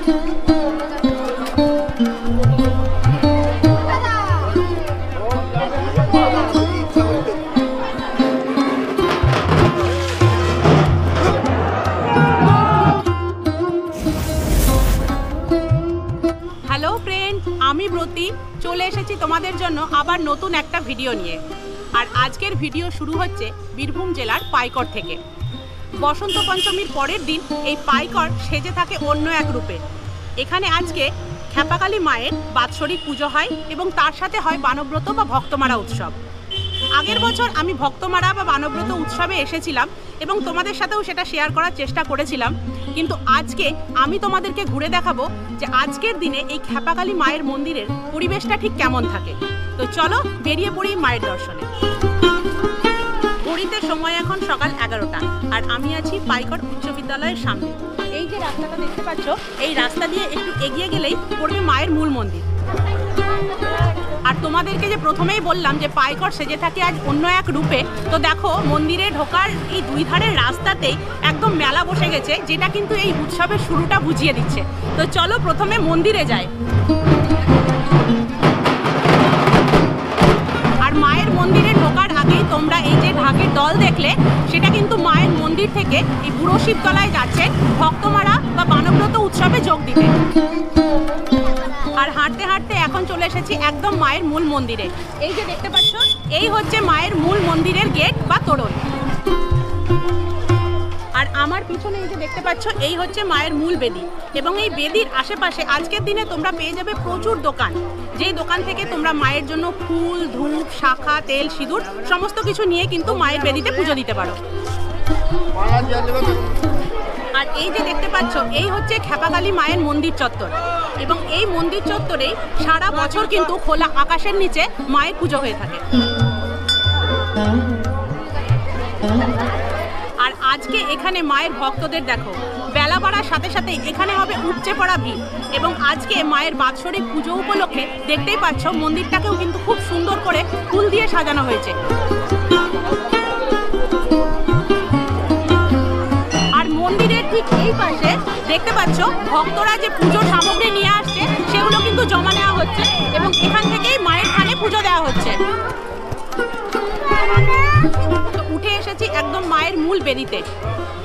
আমি ব্রতী চলে এসেছি তোমাদের জন্য আবার নতুন একটা ভিডিও নিয়ে। আর আজকের ভিডিও শুরু হচ্ছে বীরভূম জেলার পাইকড় থেকে। বসন্ত পঞ্চমীর পরের দিন এই পাইকড় সেজে থাকে অন্য এক রূপে। এখানে আজকে খ্যাপাকালী মায়ের বাৎসরিক পুজো হয় এবং তার সাথে হয় বানব্রত বা ভক্তমারা উৎসব। আগের বছর আমি ভক্তমারা বা বানব্রত উৎসবে এসেছিলাম এবং তোমাদের সাথেও সেটা শেয়ার করার চেষ্টা করেছিলাম, কিন্তু আজকে আমি তোমাদেরকে ঘুরে দেখাবো যে আজকের দিনে এই খ্যাপাকালী মায়ের মন্দিরের পরিবেশটা ঠিক কেমন থাকে। তো চলো বেরিয়ে পড়ি মায়ের দর্শনে। ঘড়িতে সময় এখন সকাল 11টা আর আমি আছি পাইকড় উচ্চ বিদ্যালয়ের সামনে। এই যে রাস্তাটা দেখতে পাচ্ছ, এই রাস্তা দিয়ে একটু এগিয়ে গেলেই পড়বে মায়ের মূল মন্দির। আর তোমাদেরকে যে প্রথমেই বললাম যে পাইকড় সেজে থাকে আজ অন্য এক রূপে, তো দেখো মন্দিরে ঢোকার এই দুই ধারের রাস্তাতেই একদম মেলা বসে গেছে, যেটা কিন্তু এই উৎসবের শুরুটা বুঝিয়ে দিচ্ছে। তো চলো প্রথমে মন্দিরে যাই। আর মায়ের মন্দিরে ঢোকার আগেই তোমরা এই যে ঢাকের দল দেখলে, সেটা কিন্তু মায়ের মন্দির থেকে এই বুড়ো শিবতলায় যাচ্ছেন ভক্তমারা বা বানব্রত উৎসবে যোগ দিতে। আর হাঁটতে হাঁটতে এখন চলে এসেছি একদম মায়ের মূল মন্দিরে। এই যে দেখতে পাচ্ছ, এই হচ্ছে মায়ের মূল মন্দিরের গেট বা তোরণ। আর আমার পিছনে এই যে দেখতে পাচ্ছ, এই হচ্ছে মায়ের মূল বেদি। এবং এই বেদির আশেপাশে আজকের দিনে তোমরা পেয়ে যাবে প্রচুর দোকান, যেই দোকান থেকে তোমরা মায়ের জন্য ফুল, ধূপ, শাখা, তেল, সিঁদুর সমস্ত কিছু নিয়ে কিন্তু মায়ের বেদিতে পুজো দিতে পারো। আর এই যে দেখতে পাচ্ছ, এই হচ্ছে খ্যাপাকালী মায়ের মন্দির চত্বর। এবং এই মন্দির চত্বরেই সারা বছর কিন্তু খোলা আকাশের নিচে মায়ের পুজো হয়ে থাকে। আর আজকে এখানে মায়ের ভক্তদের দেখো, বেলা বাড়ার সাথে সাথে এখানে হবে উপচে পড়া ভিড়। এবং আজকে মায়ের বাৎসরিক পুজো উপলক্ষে দেখতেই পাচ্ছ মন্দিরটাকেও কিন্তু খুব সুন্দর করে ফুল দিয়ে সাজানো হয়েছে। আর মন্দিরের ঠিক এই পাশে দেখতে পাচ্ছ ভক্তরা যে পুজোর সামগ্রী নিয়ে আসছে সেগুলো কিন্তু জমা নেওয়া হচ্ছে এবং এখান থেকেই মায়ের থানে পুজো দেওয়া হচ্ছে। তো উঠে এসেছি একদম মায়ের মূল বেদিতে।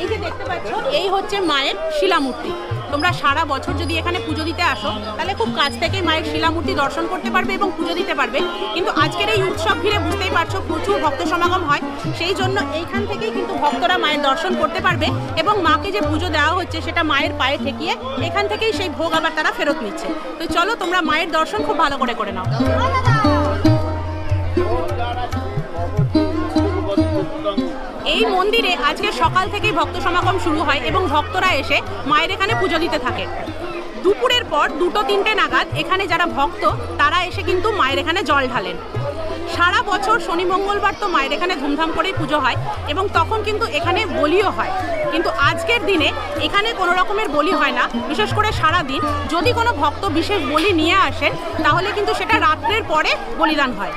এই যে দেখতে পাচ্ছ, এই হচ্ছে মায়ের শিলামূর্তি। তোমরা সারা বছর যদি এখানে পুজো দিতে আসো তাহলে খুব কাছ থেকে মায়ের শিলামূর্তি দর্শন করতে পারবে এবং পুজো দিতে পারবে। কিন্তু আজকের এই উৎসব ঘিরে বুঝতেই পারছো প্রচুর ভক্ত সমাগম হয়, সেই জন্য এইখান থেকেই কিন্তু ভক্তরা মায়ের দর্শন করতে পারবে এবং মাকে যে পুজো দেওয়া হচ্ছে সেটা মায়ের পায়ে ঠেকিয়ে এখান থেকেই সেই ভোগ আবার তারা ফেরত নিচ্ছে। তো চলো তোমরা মায়ের দর্শন খুব ভালো করে নাও। এই মন্দিরে আজকে সকাল থেকেই ভক্ত সমাগম শুরু হয় এবং ভক্তরা এসে মায়ের এখানে পুজো দিতে থাকে। দুপুরের পর 2-3টে নাগাদ এখানে যারা ভক্ত তারা এসে কিন্তু মায়ের এখানে জল ঢালেন। সারা বছর শনি মঙ্গলবার তো মায়ের এখানে ধুমধাম করেই পুজো হয় এবং তখন কিন্তু এখানে বলিও হয়। কিন্তু আজকের দিনে এখানে কোনো রকমের বলি হয় না, বিশেষ করে সারা দিন। যদি কোনো ভক্ত বিশেষ বলি নিয়ে আসেন তাহলে কিন্তু সেটা রাত্রের পরে বলিদান হয়।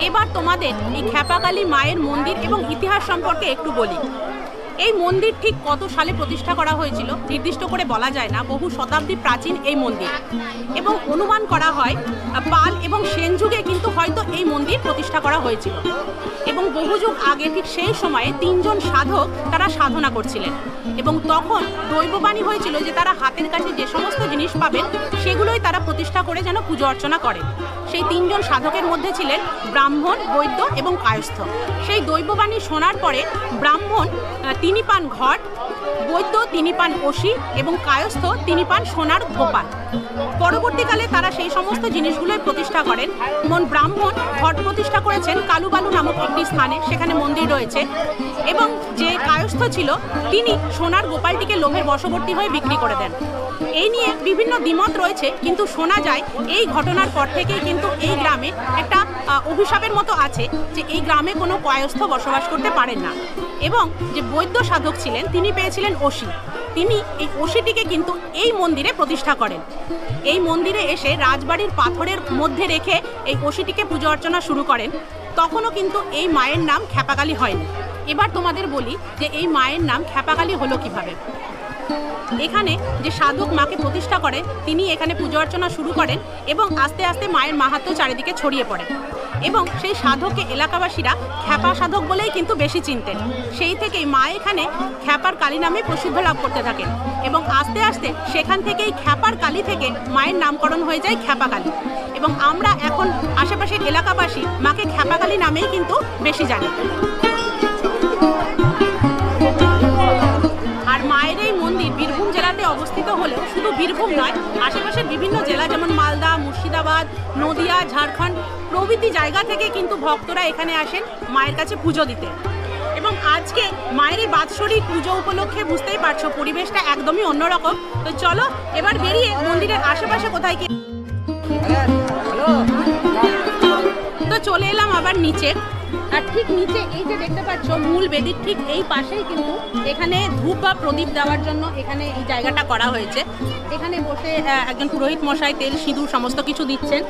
এবার তোমাদের এই খ্যাপাকালী মায়ের মন্দির এবং ইতিহাস সম্পর্কে একটু বলি। এই মন্দির ঠিক কত সালে প্রতিষ্ঠা করা হয়েছিল নির্দিষ্ট করে বলা যায় না, বহু শতাব্দী প্রাচীন এই মন্দির। এবং অনুমান করা হয় পাল এবং সেন যুগে কিন্তু হয়তো এই মন্দির প্রতিষ্ঠা করা হয়েছিল। এবং বহু যুগ আগে ঠিক সেই সময়ে 3জন সাধক তারা সাধনা করছিলেন এবং তখন দৈববাণী হয়েছিল যে তারা হাতের কাছে যে সমস্ত জিনিস পাবেন সেগুলোই তারা প্রতিষ্ঠা করে যেন পুজো অর্চনা করেন। সেই 3জন সাধকের মধ্যে ছিলেন ব্রাহ্মণ, বৈদ্য এবং কায়স্থ। সেই দৈববাণী শোনার পরে ব্রাহ্মণ তিনি পান ঘট, বৈদ্য তিনি পান অসি এবং কায়স্থ তিনি পান সোনার গোপাল। পরবর্তীকালে তারা সেই সমস্ত জিনিসগুলোই প্রতিষ্ঠা করেন। ব্রাহ্মণ ঘট প্রতিষ্ঠা করেছেন কালুবালু নামক একটি স্থানে, সেখানে মন্দির রয়েছে। এবং যে কায়স্থ ছিল তিনি সোনার গোপালটিকে লোভের বশবর্তী হয়ে বিক্রি করে দেন। এই নিয়ে বিভিন্ন দ্বিমত রয়েছে, কিন্তু শোনা যায় এই ঘটনার পর থেকেই কিন্তু এই গ্রামে একটা অভিশাপের মতো আছে যে এই গ্রামে কোনো কায়স্থ বসবাস করতে পারেন না। এবং যে বৈদ্য সাধক ছিলেন তিনি পেয়েছিলেন অসি, তিনি এই অসিটিকে কিন্তু এই মন্দিরে প্রতিষ্ঠা করেন। এই মন্দিরে এসে রাজবাড়ির পাথরের মধ্যে রেখে এই অসিটিকে পুজো অর্চনা শুরু করেন। তখনও কিন্তু এই মায়ের নাম খ্যাপাকালী হয়নি। এবার তোমাদের বলি যে এই মায়ের নাম খ্যাপাকালী হলো কিভাবে। এখানে যে সাধক মাকে প্রতিষ্ঠা করে তিনি এখানে পুজো অর্চনা শুরু করেন এবং আস্তে আস্তে মায়ের মাহাত্ম্য চারিদিকে ছড়িয়ে পড়ে এবং সেই সাধককে এলাকাবাসীরা খ্যাপা সাধক বলেই কিন্তু বেশি চিনতেন। সেই থেকেই মা এখানে খ্যাপার কালী নামে প্রসিদ্ধ লাভ করতে থাকেন এবং আস্তে আস্তে সেখান থেকেই খ্যাপার কালী থেকে মায়ের নামকরণ হয়ে যায় খ্যাপা কালী এবং আমরা এখন আশেপাশের এলাকাবাসী মাকে খ্যাপা কালী নামেই কিন্তু বেশি জানি। আর মায়ের এই মন্দির বীরভূম জেলাতে অবস্থিত হলেও শুধু বীরভূম নয়, আশেপাশের বিভিন্ন জেলা যেমন মালদা, মুর্শিদাবাদ, নদিয়া, ঝাড়খণ্ড প্রভৃতি জায়গা থেকে কিন্তু ভক্তরা এখানে আসেন মায়ের কাছে পুজো দিতে। এবং আজকে মায়ের এই বাৎসরিক পুজো উপলক্ষে বুঝতেই পারছো পরিবেশটা একদমই অন্যরকম। তো চলো এবার বেরিয়ে মন্দিরের আশেপাশে কোথায় কি। তো চলে এলাম আবার নিচে, আর ঠিক নিচে এই যে দেখতে পাচ্ছ মূল বেদির ঠিক এই পাশেই কিন্তু এখানে ধূপ বা প্রদীপ দেওয়ার জন্য এখানে এই জায়গাটা করা হয়েছে। এখানে বসে একজন পুরোহিত মশাই তেল সিঁদুর সমস্ত কিছু দিচ্ছেন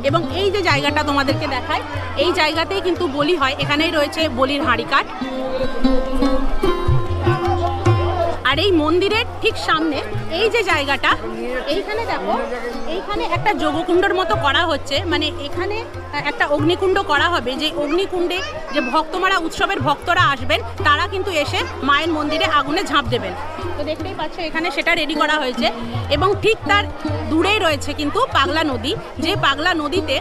এবং এই যে জায়গাটা তোমাদেরকে দেখায় এই জায়গাতেই কিন্তু বলি হয়। এখানেই রয়েছে বলির হাঁড়ি কাঠ। আর এই মন্দিরের ঠিক সামনে এই যে জায়গাটা, এইখানে দেখো এইখানে একটা যোগকুণ্ডর মতো করা হচ্ছে, মানে এখানে একটা অগ্নিকুণ্ড করা হবে। যে অগ্নিকুণ্ডে যে ভক্তমারা উৎসবের ভক্তরা আসবেন তারা কিন্তু এসে মায়ের মন্দিরে আগুনে ঝাঁপ দেবেন। তো দেখতেই পাচ্ছ এখানে সেটা রেডি করা হয়েছে এবং ঠিক তার দূরেই রয়েছে কিন্তু পাগলা নদী। যে পাগলা নদীতে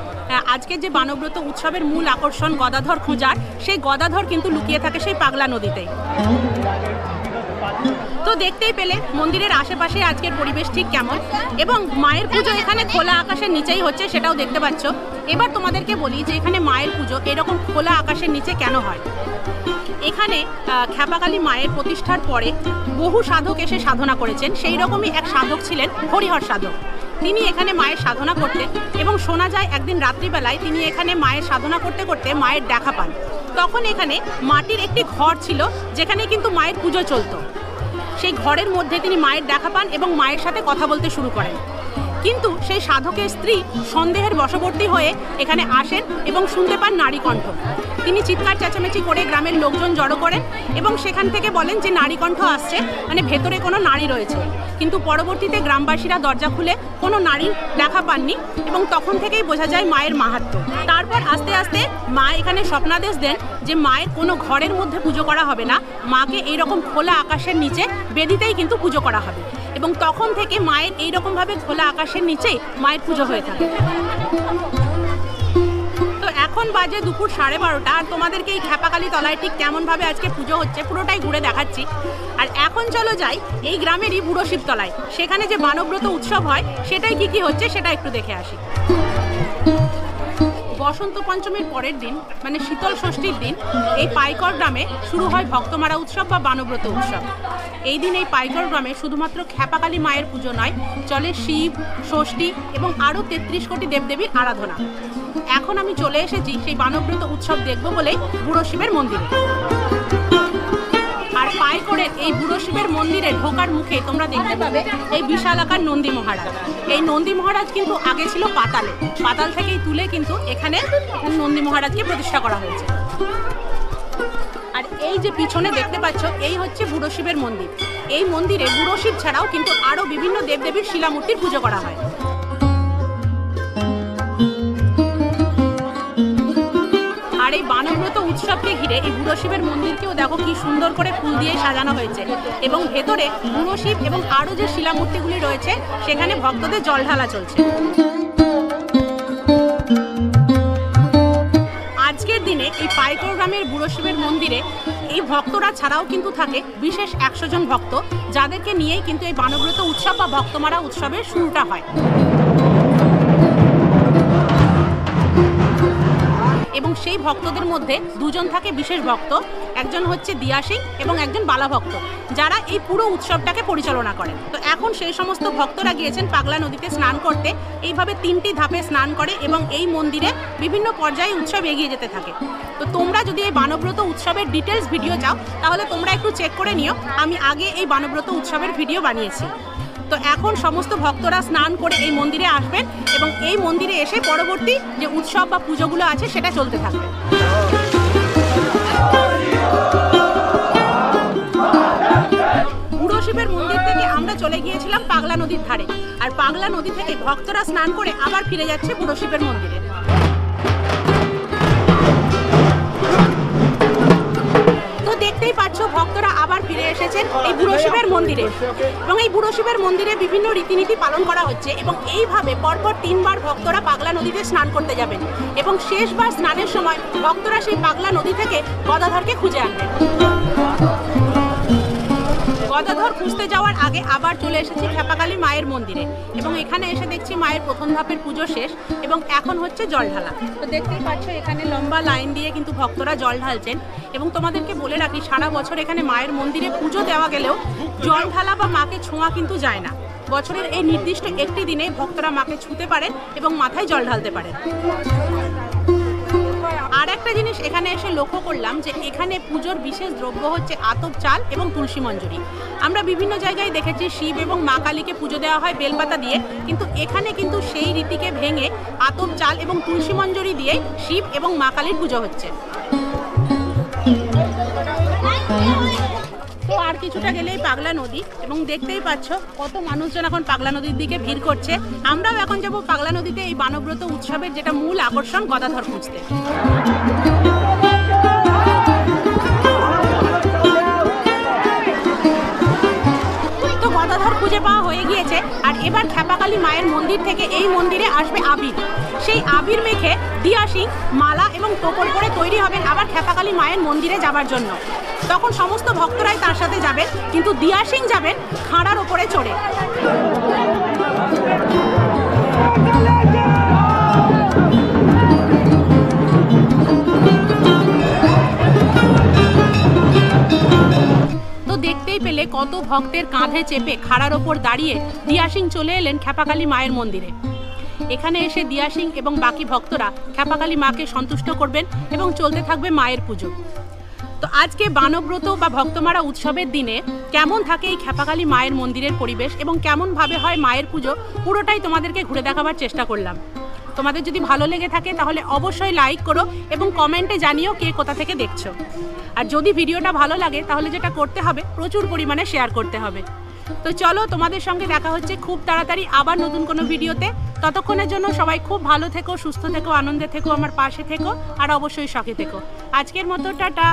আজকে যে বানব্রত উৎসবের মূল আকর্ষণ গদাধর খোঁজার, সেই গদাধর কিন্তু লুকিয়ে থাকে সেই পাগলা নদীতেই। তো দেখতেই পেলে মন্দিরের আশেপাশে আজকের পরিবেশ ঠিক কেমন এবং মায়ের পুজো এখানে খোলা আকাশের নিচেই হচ্ছে সেটাও দেখতে পাচ্ছ। এবার তোমাদেরকে বলি যে এখানে মায়ের পুজো এরকম খোলা আকাশের নিচে কেন হয়। এখানে খ্যাপাকালী মায়ের প্রতিষ্ঠার পরে বহু সাধক এসে সাধনা করেছেন। সেই রকমই এক সাধক ছিলেন হরিহর সাধক। তিনি এখানে মায়ের সাধনা করতেন এবং শোনা যায় একদিন রাত্রিবেলায় তিনি এখানে মায়ের সাধনা করতে করতে মায়ের দেখা পান। তখন এখানে মাটির একটি ঘর ছিল যেখানে কিন্তু মায়ের পুজো চলতো। সেই ঘরের মধ্যে তিনি মায়ের দেখা পান এবং মায়ের সাথে কথা বলতে শুরু করেন। কিন্তু সেই সাধকের স্ত্রী সন্দেহের বশবর্তী হয়ে এখানে আসেন এবং শুনতে পান নারী কণ্ঠ। তিনি চিৎকার চেঁচামেচি করে গ্রামের লোকজন জড়ো করেন এবং সেখান থেকে বলেন যে নারী কণ্ঠ আসছে, মানে ভেতরে কোনো নারী রয়েছে। কিন্তু পরবর্তীতে গ্রামবাসীরা দরজা খুলে কোনো নারী দেখা পাননি এবং তখন থেকেই বোঝা যায় মায়ের মাহাত্ম্য। তারপর আস্তে আস্তে মা এখানে স্বপ্নাদেশ দেন যে মায়ের কোনো ঘরের মধ্যে পুজো করা হবে না, মাকে এইরকম খোলা আকাশের নিচে বেদিতেই কিন্তু পুজো করা হবে এবং তখন থেকে মায়ের এইরকমভাবে খোলা আকাশের নিচেই মায়ের পুজো হয়ে থাকে। তো এখন বাজে দুপুর 12:30 আর তোমাদেরকে এই খ্যাপাকালী তলায় ঠিক কেমনভাবে আজকে পুজো হচ্ছে পুরোটাই ঘুরে দেখাচ্ছি। আর এখন চলো যাই এই গ্রামেরই বুড়ো শিবতলায়, সেখানে যে বানব্রত উৎসব হয় সেটাই কি হচ্ছে সেটা একটু দেখে আসি। বসন্ত পঞ্চমীর পরের দিন মানে শীতল ষষ্ঠীর দিন এই পাইকর গ্রামে শুরু হয় ভক্তমারা উৎসব বা বানব্রত উৎসব। এই দিন এই পাইকর গ্রামে শুধুমাত্র খ্যাপাকালী মায়ের পুজো নয়, চলে শিব, ষষ্ঠী এবং আরও 33 কোটি দেবদেবীর আরাধনা। এখন আমি চলে এসেছি সেই বানব্রত উৎসব দেখব বলেই বুড়ো শিবের মন্দিরে। আর পাইকরের এই বুড়ো শিবের মন্দিরে ঢোকার মুখে তোমরা দেখতে পাবে এই বিশাল আকার নন্দী মহারাজ। এই নন্দী মহারাজ কিন্তু আগে ছিল পাতালে, পাতাল থেকেই তুলে কিন্তু এখানে নন্দী মহারাজকে প্রতিষ্ঠা করা হয়েছে। আর এই যে পিছনে দেখতে পাচ্ছ এই হচ্ছে বুড়ো শিবের মন্দির। এই মন্দিরে বুড়ো শিব ছাড়াও কিন্তু আরও বিভিন্ন দেবদেবীর শিলামূর্তির পুজো করা হয়। আর এই বানব্রত উৎসবকে ঘিরে এই বুড়ো শিবের মন্দিরকেও দেখো কি সুন্দর করে ফুল দিয়ে সাজানো হয়েছে এবং ভেতরে বুড়ো শিব এবং আরও যে শিলামূর্তিগুলি রয়েছে সেখানে ভক্তদের জল ঢালা চলছে। আজকের দিনে এই পাইকর গ্রামের বুড়ো শিবের মন্দিরে এই ভক্তরা ছাড়াও কিন্তু থাকে বিশেষ 100 জন ভক্ত, যাদেরকে নিয়েই কিন্তু এই বানব্রত উৎসব বা ভক্তমারা উৎসবের শুরুটা হয়। এবং সেই ভক্তদের মধ্যে দুজন থাকে বিশেষ ভক্ত, একজন হচ্ছে দিয়া সিং এবং একজন বালা ভক্ত, যারা এই পুরো উৎসবটাকে পরিচালনা করেন। তো এখন সেই সমস্ত ভক্তরা গিয়েছেন পাগলা নদীতে স্নান করতে। এইভাবে 3টি ধাপে স্নান করে এবং এই মন্দিরে বিভিন্ন পর্যায়ে উৎসব এগিয়ে যেতে থাকে। তো তোমরা যদি এই বানব্রত উৎসবের ডিটেলস ভিডিও চাও তাহলে তোমরা একটু চেক করে নিও, আমি আগে এই বানব্রত উৎসবের ভিডিও বানিয়েছি। তো এখন সমস্ত ভক্তরা স্নান করে এই মন্দিরে আসবেন এবং এই মন্দিরে এসে পরবর্তী যে উৎসব বা পুজোগুলো আছে সেটা চলতে থাকবে। বুড়ো শিবের মন্দির মন্দির থেকে আমরা চলে গিয়েছিলাম পাগলা নদীর ধারে, আর পাগলা নদী থেকে ভক্তরা স্নান করে আবার ফিরে যাচ্ছে বুড়ো শিবের মন্দিরে। দেখতেই পাচ্ছ ভক্তরা আবার ফিরে এসেছেন এই বুড়ো শিবের মন্দিরে, এবং এই বুড়ো শিবের মন্দিরে বিভিন্ন রীতিনীতি পালন করা হচ্ছে, এবং এইভাবে পরপর 3 বার ভক্তরা পাগলা নদীতে স্নান করতে যাবেন, এবং শেষবার স্নানের সময় ভক্তরা সেই পাগলা নদী থেকে গদাধরকে খুঁজে আনবেন। গদাধর খুঁজতে যাওয়ার আগে আবার চলে এসেছি ক্ষেপাকালী মায়ের মন্দিরে, এবং এখানে এসে দেখছি মায়ের প্রথম ধাপের পুজো শেষ এবং এখন হচ্ছে জল ঢালা। তো দেখতেই পাচ্ছ এখানে লম্বা লাইন দিয়ে কিন্তু ভক্তরা জল ঢালছেন, এবং তোমাদেরকে বলে রাখি সারা বছর এখানে মায়ের মন্দিরে পুজো দেওয়া গেলেও জল ঢালা বা মাকে ছোঁয়া কিন্তু যায় না। বছরের এই নির্দিষ্ট একটি দিনে ভক্তরা মাকে ছুঁতে পারেন এবং মাথায় জল ঢালতে পারেন। আর একটা জিনিস এখানে এসে লক্ষ্য করলাম যে এখানে পুজোর বিশেষ দ্রব্য হচ্ছে আতপ চাল এবং তুলসী মঞ্জরি। আমরা বিভিন্ন জায়গায় দেখেছি শিব এবং মা কালীকে পুজো দেওয়া হয় বেলপাতা দিয়ে, কিন্তু এখানে কিন্তু সেই রীতিকে ভেঙে আতপ চাল এবং তুলসী মঞ্জরি দিয়ে শিব এবং মা কালীর পুজো হচ্ছে। তো আর কিছুটা গেলেই পাগলা নদী, এবং দেখতেই পাচ্ছ কত মানুষজন এখন পাগলা নদীর দিকে ভিড় করছে। আমরাও এখন যাব পাগলা নদীতে এই বানব্রত উৎসবের যেটা মূল আকর্ষণ গদাধর খুঁজতে। তো গদাধর খুঁজে পাওয়া হয়ে গিয়েছে, আর এবার ক্ষেপাকালী মায়ের মন্দির থেকে এই মন্দিরে আসবে আবির। সেই আবির মেখে দিয়া সিং মালা এবং টোপর করে তৈরি হবেন আবার ক্ষেপাকালী মায়ের মন্দিরে যাবার জন্য। তখন সমস্ত ভক্তরাই তার সাথে যাবেন, কিন্তু দিয়া সিং যাবেন খাঁড়ার ওপরে চড়ে। তো দেখতেই পেলে কত ভক্তের কাঁধে চেপে খাড়ার ওপর দাঁড়িয়ে দিয়া সিং চলে এলেন ক্ষেপাকালী মায়ের মন্দিরে। এখানে এসে দিয়া সিং এবং বাকি ভক্তরা ক্ষেপাকালী মাকে সন্তুষ্ট করবেন এবং চলতে থাকবে মায়ের পুজো। তো আজকে বানব্রত বা ভক্তমারা উৎসবের দিনে কেমন থাকে এই ক্ষেপাকালী মায়ের মন্দিরের পরিবেশ এবং কেমনভাবে হয় মায়ের পুজো, পুরোটাই তোমাদেরকে ঘুরে দেখাবার চেষ্টা করলাম। তোমাদের যদি ভালো লেগে থাকে তাহলে অবশ্যই লাইক করো এবং কমেন্টে জানিও কে কোথা থেকে দেখছো। আর যদি ভিডিওটা ভালো লাগে তাহলে যেটা করতে হবে প্রচুর পরিমাণে শেয়ার করতে হবে। তো চলো, তোমাদের সঙ্গে দেখা হচ্ছে খুব তাড়াতাড়ি আবার নতুন কোনো ভিডিওতে। ততক্ষণের জন্য সবাই খুব ভালো থেকো, সুস্থ থেকো, আনন্দে থেকো, আমার পাশে থেকো, আর অবশ্যই শখে থেকো। আজকের মতো টাটা।